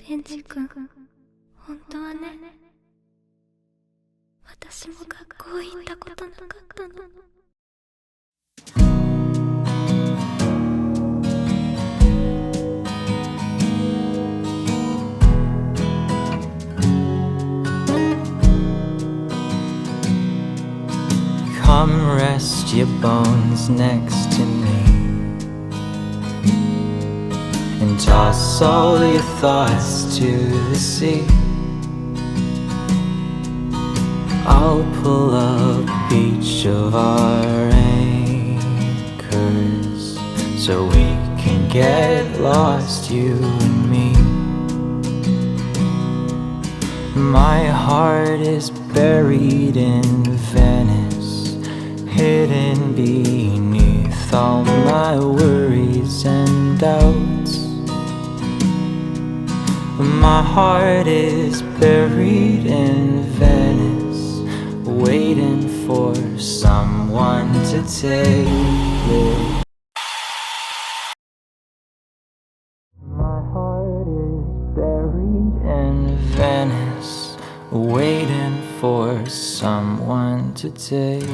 ケンジ君、本当はね、私も学校行ったことなかったの。Come rest your bones next to me and toss all your thoughts to the sea. I'll pull up each of our anchors so we can get lost, you and me. My heart is buried in Venice, hidden beneath all my worries and doubts. My heart is buried in Venice, waiting for someone to take it. My heart is buried in Venice, waiting for someone to take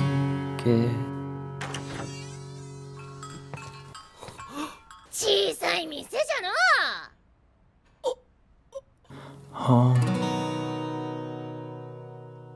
it. 小さい店じゃのう。Home